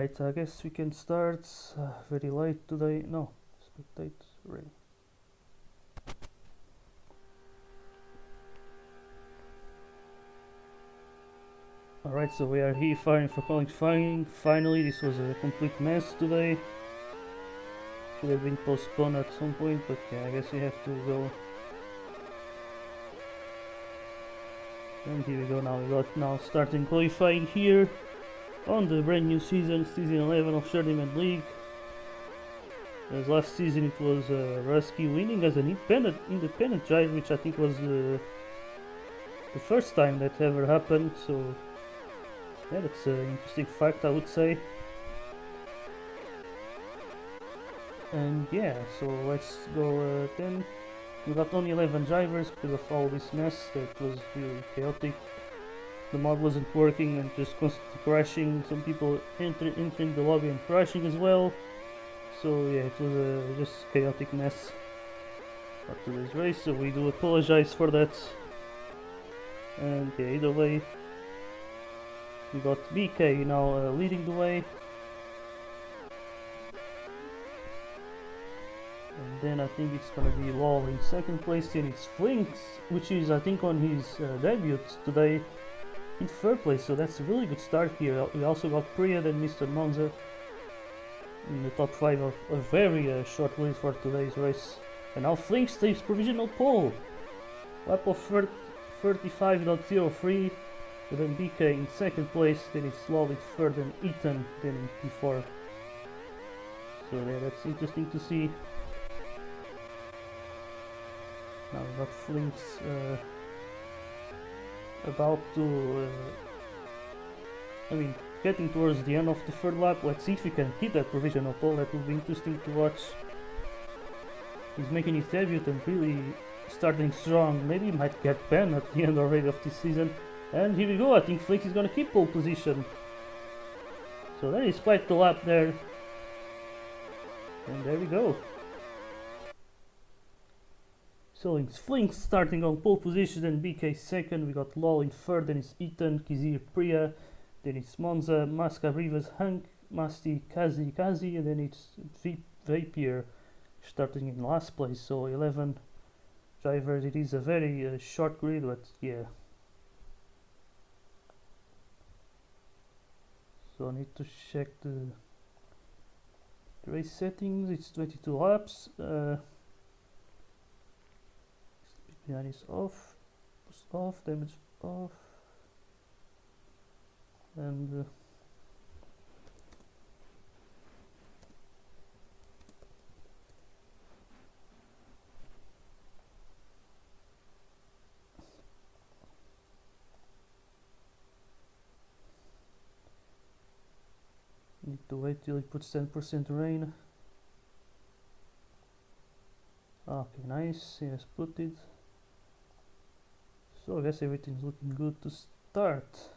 Alright, I guess we can start. Very late today. No, spectate ready. Alright, so we are here fighting for qualifying. Finally, this was a complete mess today. Should have been postponed at some point, but yeah, I guess we have to go. And here we go now. We got now starting qualifying here on the brand new season 11 of Journeyman League. As last season it was Rusky winning as an independent driver, which I think was the first time that ever happened. So yeah, that's an interesting fact, I would say. And yeah, so let's go then. We got only 11 drivers because of all this mess that was really chaotic. The mod wasn't working and just constantly crashing. Some people entering the lobby and crashing as well. So yeah, it was just chaotic mess for today's race. So we do apologize for that. And yeah, either way, we got BK now leading the way. And then I think it's gonna be Lol in second place, and it's Flinks, which is I think on his debut today, in third place, so that's a really good start here. We also got Priya and Mr. Monza in the top 5 of a very short lead for today's race. And now Flinks takes provisional pole, lap of 35.03, and then BK in second place, then it's Lol in third and Ethan then in P4. So yeah, that's interesting to see. Now we got Flinks about to, getting towards the end of the third lap. Let's see if we can keep that provisional pole. That will be interesting to watch. He's making his debut and really starting strong. Maybe he might get banned at the end already of this season. And here we go. I think Flinks is gonna keep pole position. So that is quite the lap there. And there we go. So it's Flinks starting on pole position and BK second. We got Lol in third, then it's Ethan, Kizir, Priya, then it's Monza, Maska, Rivas, Hank, Masti, Kazi, and then it's Vapier starting in last place. So 11 drivers. It is a very short grid, but yeah. So I need to check the race settings. It's 22 laps. Behind is off, boost off, damage off, and need to wait till it puts 10% rain. Okay, nice, yes, put it. So I guess everything's looking good to start.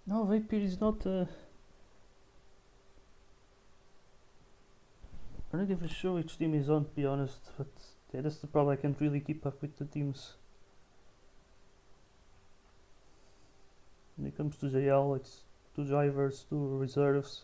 No, Vapier is not. I'm not even sure which team is on, to be honest. But yeah, that's the problem. I can't really keep up with the teams. When it comes to JL, it's 2 drivers, 2 reserves.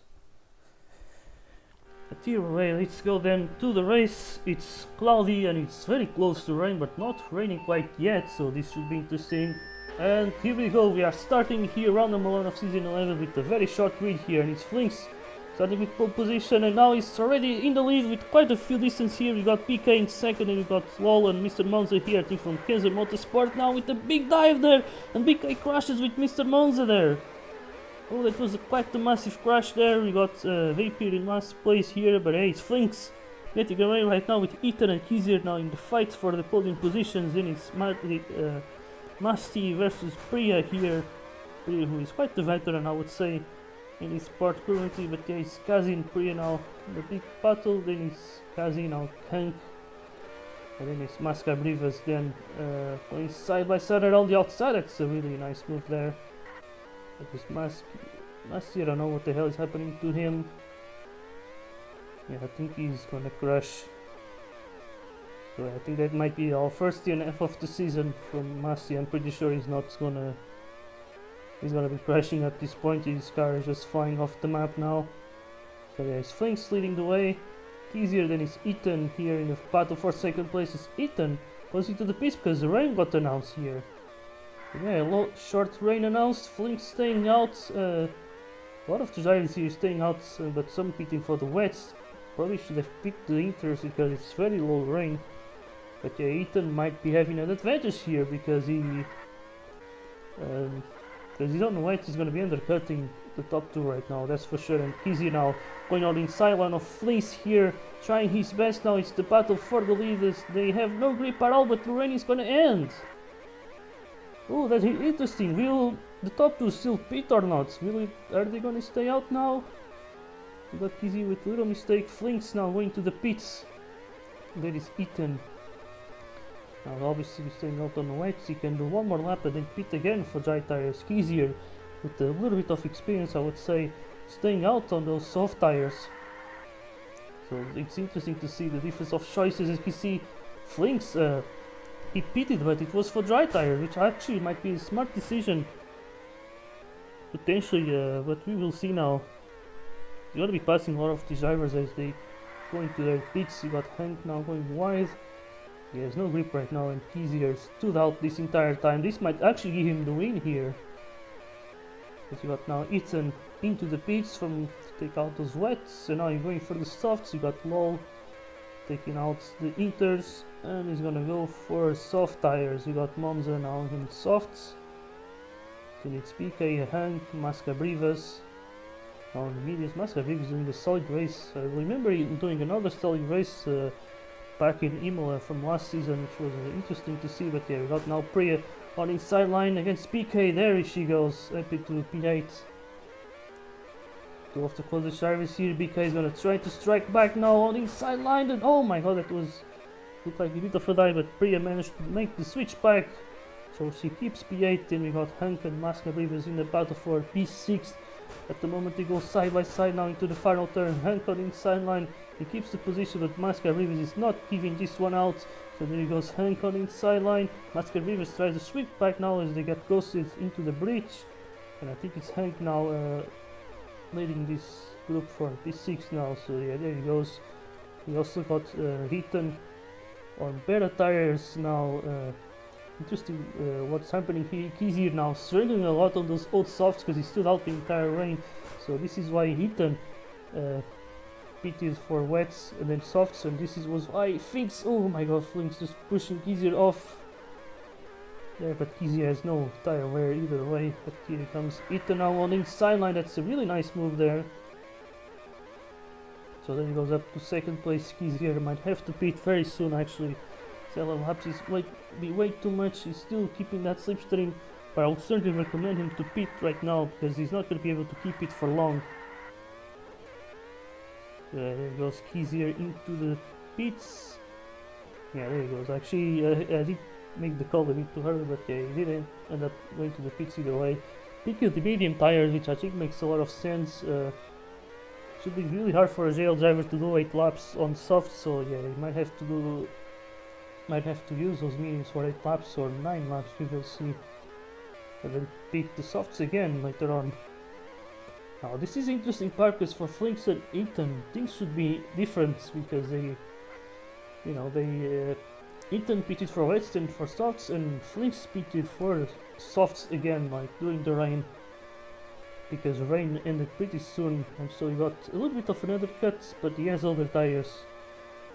But here, well, let's go then to the race. It's cloudy and it's very close to rain, but not raining quite yet. So this should be interesting. And here we go, we are starting here round number 1 of season 11 with a very short grid here, and it's Flinks starting with pole position, and now he's already in the lead with quite a few distance here. We got PK in second, and we got Lol and Mr. Monza here, I think from Kenzer Motorsport now with a big dive there, and BK crashes with Mr. Monza there. Oh, that was quite a massive crash there. We got Vapier in last place here, but hey, it's Flinks getting away right now with Ethan and Kizier now in the fight for the podium positions. Then it's Masti versus Priya here. Priya, who is quite the veteran, I would say, in this part currently, but yeah, it's Kazi and Priya now in the big battle. Then it's Kazi now Hank, and then it's Masca Brivas then going side by side around the outside. That's a really nice move there. Because Masti, I don't know what the hell is happening to him. Yeah, I think he's gonna crash. So I think that might be our first DNF of the season from Masti. I'm pretty sure he's gonna be crashing at this point. His car is just flying off the map now. So yeah, it's Flinks leading the way. Easier than is Ethan here in the battle for second place. Is Ethan goes into the pits because the rain got announced here. So yeah, short rain announced. Flinks staying out. A lot of the drivers here staying out, but some pitting for the wets. Probably should have picked the inters because it's very low rain. But yeah, Ethan might be having an advantage here because he's on the wet. He's going to be undercutting the top two right now, that's for sure. And Kizzy now going out inside line of Fleece here, trying his best now. It's the battle for the leaders. They have no grip at all, but the rain is going to end. Oh, that's interesting. Will the top two still pit or not? Are they going to stay out now? We got Kizzy with a little mistake. Flinks now going to the pits. There is Ethan. Now obviously staying out on the wets. He can do one more lap and then pit again for dry tires. Kizzy with a little bit of experience, I would say, staying out on those soft tires. So it's interesting to see the difference of choices. As you see, Flinks he pitted, but it was for dry tire, which actually might be a smart decision potentially, but we will see now. You're going to be passing a lot of these drivers as they go into their pits. You got Hank now going wide. He has no grip right now, and Kizzy stood out this entire time. This might actually give him the win here. But you got now Ethan into the pits to take out those wets, and now you're going for the softs. You got Lol taking out the inters, and he's gonna go for soft tires. You got Monza now in softs. Then it's PK, Hank, Masca Brivas. On the medias, Masca Brivas doing a solid race. I remember him doing another solid race back in Imola from last season, which was interesting to see. But yeah, we got now Priya on inside line against PK. There she goes, epic to P8. Two of the closest drivers here. PK is gonna try to strike back now on inside line, and oh my god, that looked like a bit of a dive, but Priya managed to make the switch back. So she keeps P8. Then we got Hank and Masca Brivas in the battle for P6. At the moment they go side by side now into the final turn. Hank on inside line, he keeps the position, but Masca Brivas is not giving this one out. So there he goes, Hank on inside line. Masca Brivas tries to sweep back now as they get ghosted into the bridge. And I think it's Hank now leading this group for P6 now. So yeah, there he goes. We also got Heaton on better tires now. Interesting what's happening here. Kizzy now struggling a lot on those old softs because he stood out the entire rain. So this is why Heaton pitted for wets and then softs, and this was why Flinks, oh my god, Flinks just pushing Kizzy off there, but Kizzy has no tire wear either way. But here comes Heaton now on the inside line. That's a really nice move there. So then he goes up to second place. Kizzy might have to pit very soon actually. 7 laps is be way too much. He's still keeping that slipstream, but I would certainly recommend him to pit right now because he's not going to be able to keep it for long. There goes Kizzy into the pits. Yeah, there he goes. Actually, I did make the call a bit too early, but yeah, he didn't end up going to the pits either way. Picking the medium tires, which I think makes a lot of sense. Should be really hard for a JL driver to do 8 laps on soft, so yeah, he might have to use those mediums for 8 laps or 9 laps, we will see. And then pick the softs again later on. Now this is interesting part because for Flinks and Ethan things should be different because Ethan pitted for wets and for softs, and Flinks pitted for softs again, like during the rain, because the rain ended pretty soon, and so he got a little bit of another cut, but he has older tires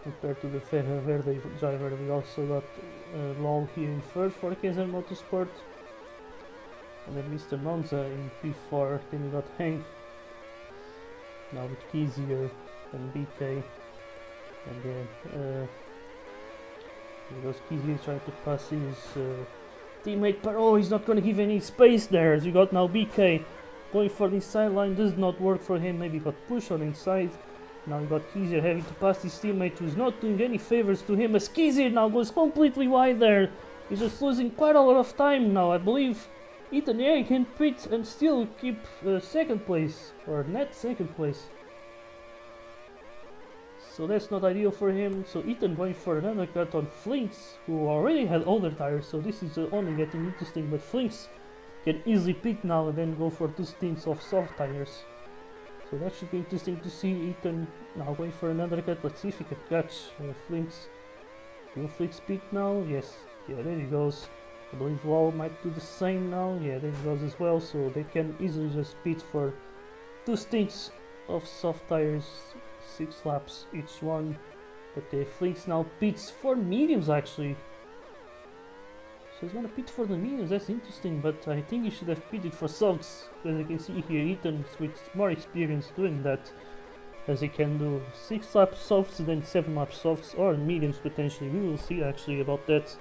compared to the Ferrer Verde driver. We also got Lol here in third for KZN Motorsport, and then Mr. Monza in P4. Then we got Hank now with Kizzy and BK. And then because Kizzy trying to pass his teammate, but oh, he's not gonna give any space there. As you got now BK going for the sideline, does not work for him. Maybe got pushed on inside. Now you got Kizzy having to pass his teammate, who's not doing any favors to him. As Kizzy now goes completely wide there. He's just losing quite a lot of time now. I believe Ethan can pit and still keep second place, or net second place. So that's not ideal for him. So Ethan going for another cut on Flinks, who already had older tires, so this is only getting interesting. But Flinks can easily pit now and then go for 2 stints of soft tires. So that should be interesting to see. Ethan now going for another cut. Let's see if he can catch Flinks. Will Flinks pit now? Yes. Yeah, there he goes. I believe Wall might do the same now. Yeah, there he goes as well. So they can easily just pit for 2 stints of soft tires, 6 laps each one. But the Flinks now pits for mediums actually. So he's gonna pit for the mediums, that's interesting, but I think he should have pitted for softs. As you can see here, Ethan with more experience doing that, as he can do 6 lap softs and then 7 lap softs, or mediums potentially. We will see actually about that.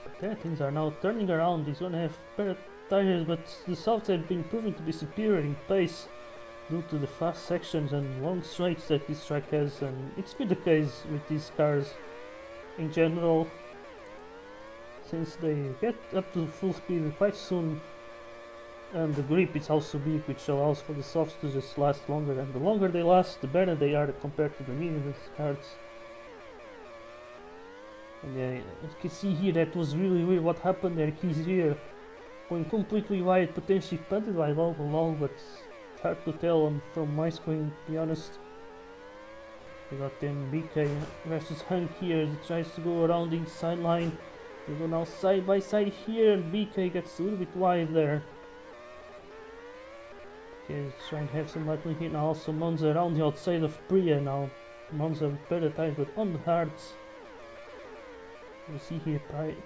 But yeah, things are now turning around. He's gonna have better tires, but the softs have been proving to be superior in pace due to the fast sections and long straights that this track has, and it's been the case with these cars in general, since they get up to full speed quite soon, and the grip is also big, which allows for the softs to just last longer, and the longer they last, the better they are compared to the medium cards. And yeah, you can see here that was really weird what happened there. He's here going completely wide, potentially punted by Lol, but it's hard to tell from my screen, to be honest. We got then BK versus Hank here. He tries to go around the sideline. We go now side by side here, and BK gets a little bit wide there. Okay, he's trying to have some battling here now. Also Monza around the outside of Priya now. Monza with better tires, but on the hards. You see here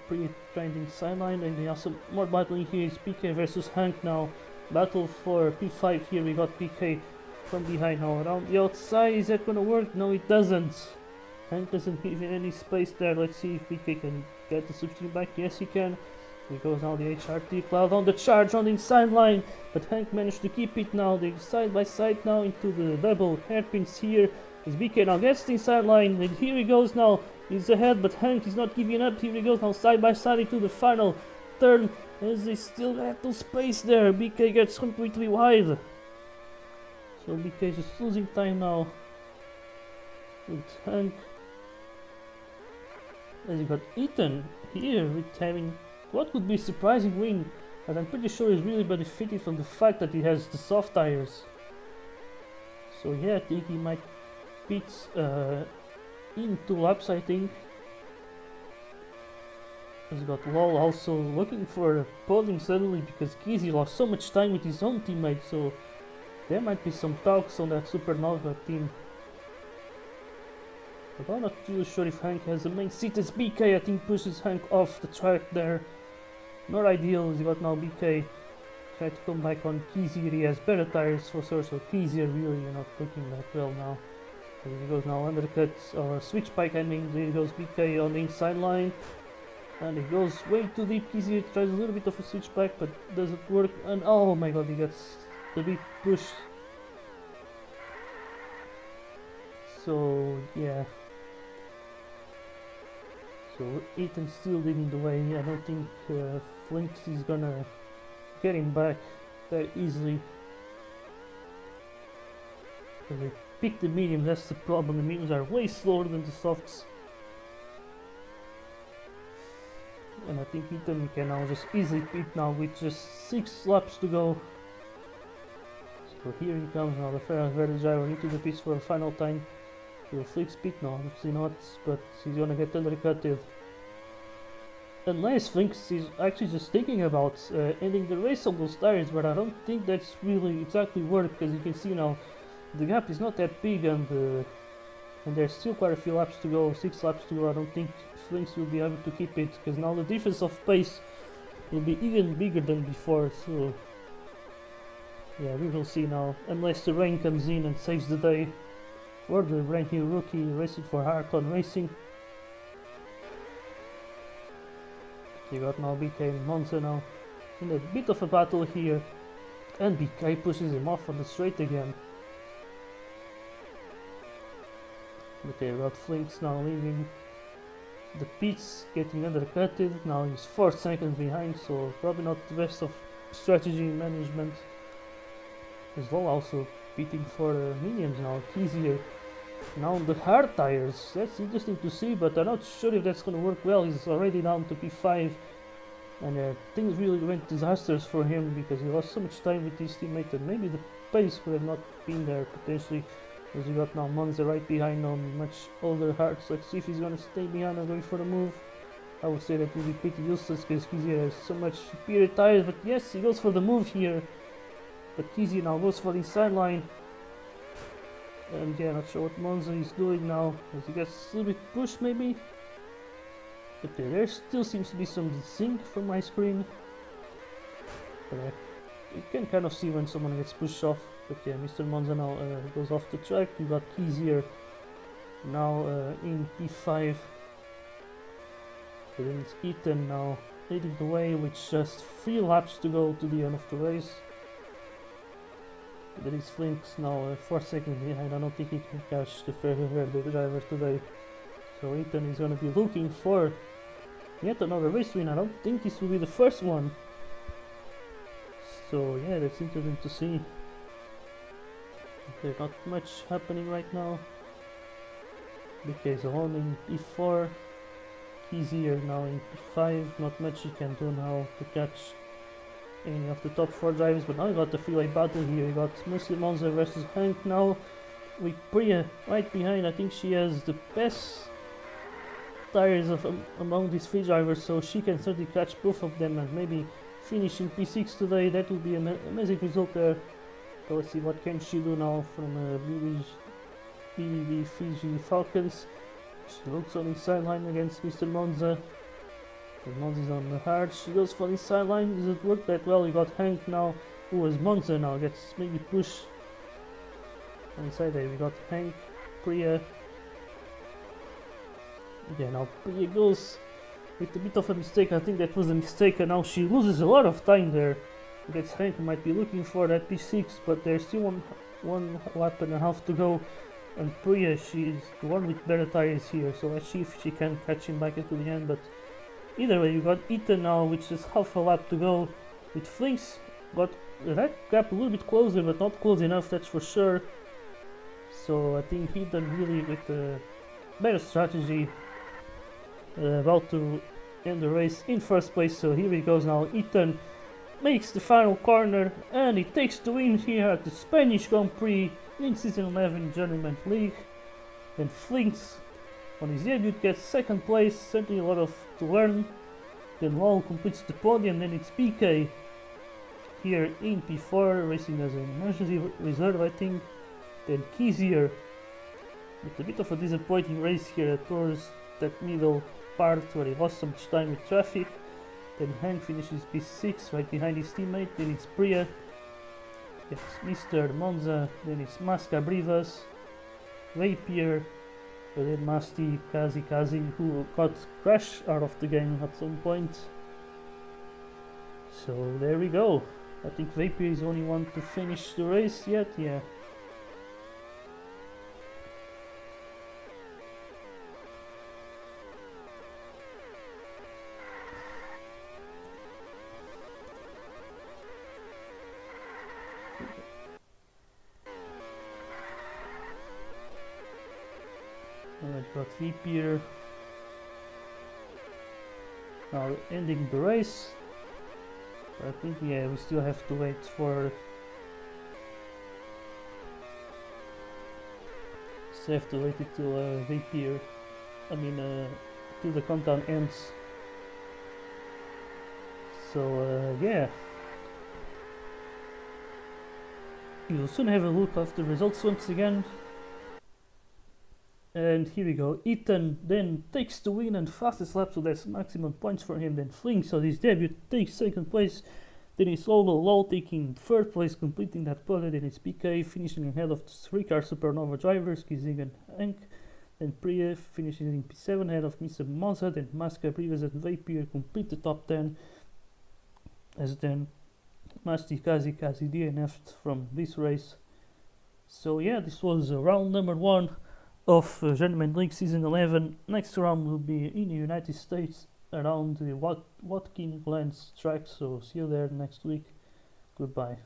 Priya trying the sideline, and they also more battling here. It's BK versus Hank now. Battle for P5 here. We got BK from behind now around the outside. Is that gonna work? No, it doesn't. Hank doesn't give any space there. Let's see if BK can get the substitute back. Yes, he can. Here goes now the HRT Cloud on the charge on the inside line, but Hank managed to keep it now. They side by side now into the double hairpins here. As BK now gets the inside line, and here he goes now. He's ahead, but Hank is not giving up. Here he goes now side by side into the final turn, as they still have no space there. BK gets completely wide. So BK is just losing time now with Hank. As you got Ethan here with having what could be a surprising win, but I'm pretty sure he's really benefited from the fact that he has the soft tires. So yeah, I think he might pit in 2 laps, I think. He's got Lol also looking for a podium suddenly, because Kizzy lost so much time with his own teammate, so there might be some talks on that Supernova team. But I'm not really sure if Hank has a main seat, as BK I think pushes Hank off the track there. Not ideal. As you got now BK try to come back on Kizzy. He has better tires for sure, so Kizzy really not looking that well now. And he goes now undercut, or switch bike I mean. There goes BK on the inside line, and he goes way too deep. Kizzy tries a little bit of a switch back, but doesn't work, and oh my god, he gets a big push. So yeah, so Ethan's still leading the way. I don't think Flinks is gonna get him back that easily. So they pick the mediums, that's the problem. The mediums are way slower than the softs, and I think Ethan can now just easily pit now with just 6 laps to go. So here he comes now, the Ferrari driver into the pits for a final time. Will Flinks pit? No, obviously not, but he's gonna get undercutted. Unless Flinks is actually just thinking about ending the race on those tires, but I don't think that's really exactly worth, because you can see now the gap is not that big, and there's still quite a few laps to go, 6 laps to go. I don't think Flinks will be able to keep it, because now the difference of pace will be even bigger than before. So yeah, we will see now, unless the rain comes in and saves the day. for the brand new rookie racing for Harcon Racing. You got now BK and Monza now in a bit of a battle here, and BK pushes him off on the straight again. Okay, we got Flinks now leaving the pits, getting undercutted. Now he's 4 seconds behind, so probably not the best of strategy management. As well, also pitting for mediums now. It's easier now on the hard tires. That's interesting to see, but I'm not sure if that's going to work well. He's already down to P5, and things really went disastrous for him because he lost so much time with his teammate, and maybe the pace would have not been there potentially. As you got now Monza right behind on much older hards. Let's see if he's gonna stay behind or going for the move. I would say that will be pretty useless because Kizzy has so much superior tires, but yes, he goes for the move here. But Kizzy now goes for the sideline. And yeah, not sure what Monza is doing now, as he gets a little bit pushed maybe. But there still seems to be some sync from my screen. But you can kind of see when someone gets pushed off. But yeah, Mr. Monza now goes off the track. You got Keys here now in P5. But then it's Ethan now leading the way with just 3 laps to go to the end of the race. There is Flinks now 4 seconds behind. I don't think he can catch the Ferrari driver today. So Ethan is going to be looking for yet another race win. I don't think this will be the first one. So yeah, that's interesting to see. There's not much happening right now. BK is alone in P4. He's here now in P5. Not much he can do now to catch any of the top 4 drivers. But now you got the freeway battle here. You got Mr. Monza versus Hank now. With Priya right behind. I think she has the best tires of among these 3 drivers. So she can certainly catch both of them and maybe finish in P6 today. That will be an amazing result there. So let's see what can she do now from BBB Fiji Falcons. She looks on the sideline against Mr. Monza. And Monza's on the hard. She goes for the sideline. Does it work that well? You got Hank now, who is Monza now, gets maybe push on the side there. We got Hank, Priya. Yeah, now Priya goes with a bit of a mistake. I think that was a mistake, and now she loses a lot of time there. That's Hank might be looking for that P6, but there's still one lap and a half to go. And Priya, she's the one with better tires here, so let's see if she can catch him back into the end. But either way, you got Ethan now, which is half a lap to go. With Flinks, got that gap a little bit closer, but not close enough, that's for sure. So I think Ethan really with a better strategy, about to end the race in first place. So here he goes now. Ethan makes the final corner and he takes the win here at the Spanish Grand Prix in Season 11 Journeyman League. Then Flinks on his debut gets 2nd place, certainly a lot of to learn. Then Lowell completes the podium, then it's BK here in P4 racing as an emergency reserve I think. Then Keys here with a bit of a disappointing race here towards that middle part where he lost so much time with traffic. Then Hank finishes P6 right behind his teammate. Then it's Priya. It's Mr. Monza. Then it's Masca Brivas. Rapier. And then Masti Kazi who got crashed out of the game at some point. So there we go. I think Rapier is the only one to finish the race yet. Yeah. Alright, got Rapier now ending the race. I think yeah, we still have to wait for it till Rapier. I mean till the countdown ends. So yeah. We will soon have a look at the results once again. And here we go. Ethan then takes the win and fastest lap, so that's maximum points for him. Then Flinks on his debut takes 2nd place. Dennis Lowell taking third place, completing that podium in its PK, finishing ahead of the 3-car Supernova drivers, Kizing and Hank. Then Priya finishing in P7 ahead of Mr. Mazza. Then Maska, Rivas and Vapier complete the top 10. As then Masti Kazi DNF'd from this race. So yeah, this was round number 1 of Journeyman League Season 11. Next round will be in the United States around the Watkins Glen track. So see you there next week. Goodbye.